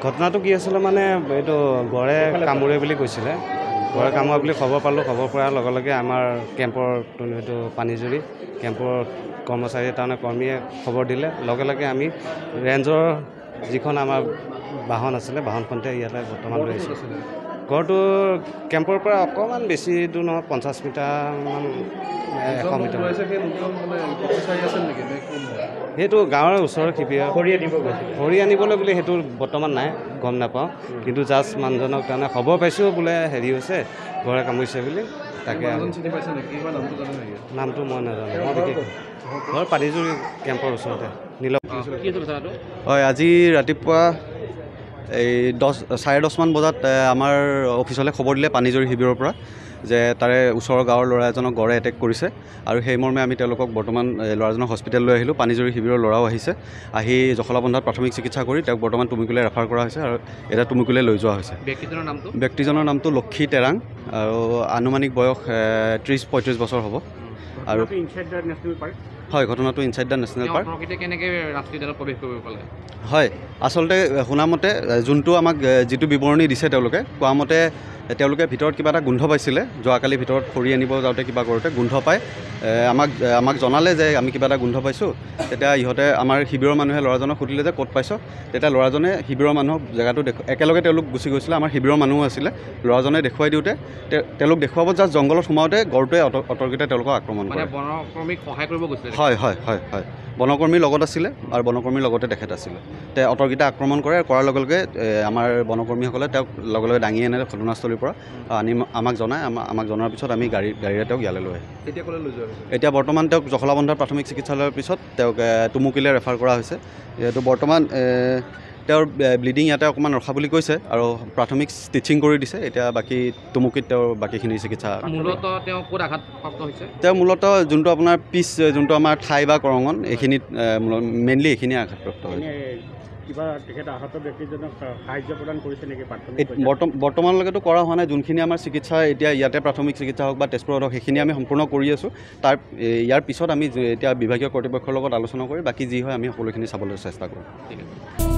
ঘটনাটো কি আছিলে মানে এইটো গড়ে কামোৰে বুলি কৈছিলে গড়ে কামোৰা বুলি খবৰ পালোঁ খবৰ পোৱাৰ লগে লগে আমাৰ কেম্পৰ এইটো পানীজুৰি কেম্পৰ কৰ্মচাৰী তাৰমানে কৰ্মীয়ে খবৰ দিলে লগে লগে আমি ৰেঞ্জৰ যিখন আমাৰ বাহন আছিলে বাহনখনতে ইয়াতে বৰ্তমান লৈ আহিছোঁ গড়টো কেম্পৰ পৰা অকণমান বেছি দূৰ নহয় 50 মিটাৰমান 100 মিটাৰ সেইটো গাঁৱৰ ওচৰৰ শিবিৰ খৰি আনিবলৈ বুলি সেইটো বৰ্তমান নাই গম নাপাওঁ কিন্তু জাষ্ট মানুহজনক তাৰমানে খবৰ পাইছোঁ বোলে হেৰি হৈছে গড়ে কামুৰিছে বুলি তাকে নামটো মই নাজানো মই বিশেষ ঘৰ পানীজুৰি কেম্পৰ ওচৰতে হয় আজি ৰাতিপুৱা এই 10:30 বজাত আমাৰ অফিচলৈ খবৰ দিলে পানীজুৰি শিবিৰৰ পৰা যে তাৰে ওচৰৰ গাঁৱৰ ল'ৰা এজনক গড়ে এটেক কৰিছে আৰু সেই মৰ্মে আমি তেওঁলোকক বৰ্তমান ল'ৰাজনক হস্পিটেল লৈ আহিলোঁ পানীজুৰি শিবিৰৰ ল'ৰাও আহিছে আহি জখলাবন্ধাত প্ৰাথমিক চিকিৎসা কৰি তেওঁক বৰ্তমান টুমুকলৈ ৰেফাৰ কৰা হৈছে আৰু এটা টুমুকলৈ লৈ যোৱা হৈছে ব্যক্তিজনৰ নামটো লক্ষী টেৰাং আৰু আনুমানিক বয়স 30-35 বছৰ হ'ব আৰু হয় ঘটনাটো ইনচাইড দ্য নেশ্যনেল পাৰ্ক হয় আচলতে শুনামতে যোনটো আমাক যিটো বিৱৰণী দিছে তেওঁলোকে কোৱা মতে তেওঁলোকে ভিতৰত কিবা এটা গোন্ধ পাইছিলে যোৱাকালি ভিতৰত খৰি আনিব যাওঁতে কিবা কৰোঁতে গোন্ধ পায় আমাক জনালে যে আমি কিবা এটা গোন্ধ পাইছোঁ তেতিয়া ইহঁতে আমাৰ শিবিৰৰ মানুহে ল'ৰাজনক সুধিলে যে ক'ত পাইছ তেতিয়া ল'ৰাজনে শিবিৰৰ মানুহক জেগাটো একেলগে তেওঁলোক গুচি গৈছিলে আমাৰ শিবিৰৰ মানুহো আছিলে ল'ৰাজনে দেখুৱাই দিওঁতে তেওঁলোক দেখুৱাব জাষ্ট জংঘলত সোমাওঁতে গড়টোৱে অতৰ্কিতে তেওঁলোকক আক্ৰমণ কৰে হয় হয় হয় হয় বনকৰ্মীৰ লগত আছিলে আৰু বনকৰ্মীৰ লগতে তেখেত আছিলে অতৰ্কিতে আক্ৰমণ কৰে কৰাৰ লগে লগে আমাৰ বনকৰ্মীসকলে তেওঁক লগে লগে দাঙি আনে ঘটনাস্থলীৰ পৰা আনি আমাক জনাৰ পিছত আমি গাড়ীৰে তেওঁক ইয়ালৈ লৈ আহিম এতিয়া বৰ্তমান তেওঁক জখলাবন্ধাৰ প্ৰাথমিক চিকিৎসালয়ৰ পিছত তেওঁক টুমুকীলৈ ৰেফাৰ কৰা হৈছে যিহেতু বৰ্তমান তেওঁৰ ব্লিডিং ইয়াতে অকণমান ৰখা বুলি কৈছে আৰু প্ৰাথমিক ষ্টিচিং কৰি দিছে এতিয়া বাকী টুমুকীত তেওঁৰ বাকীখিনি চিকিৎসা তেওঁ মূলতঃ যোনটো আপোনাৰ পিচ যোনটো আমাৰ ঠাই বা কৰঙণ এইখিনিত মেইনলি এইখিনি আঘাতপ্ৰাপ্ত হৈছে বৰ্তমানলৈকেতো কৰা হোৱা নাই যোনখিনি আমাৰ চিকিৎসা এতিয়া ইয়াতে প্ৰাথমিক চিকিৎসা হওক বা তেজপুৰত হওক সেইখিনি আমি সম্পূৰ্ণ কৰি আছোঁ ইয়াৰ পিছত আমি এতিয়া বিভাগীয় কৰ্তৃপক্ষৰ লগত আলোচনা কৰি বাকী যি হয় আমি সকলোখিনি চাবলৈ চেষ্টা কৰোঁ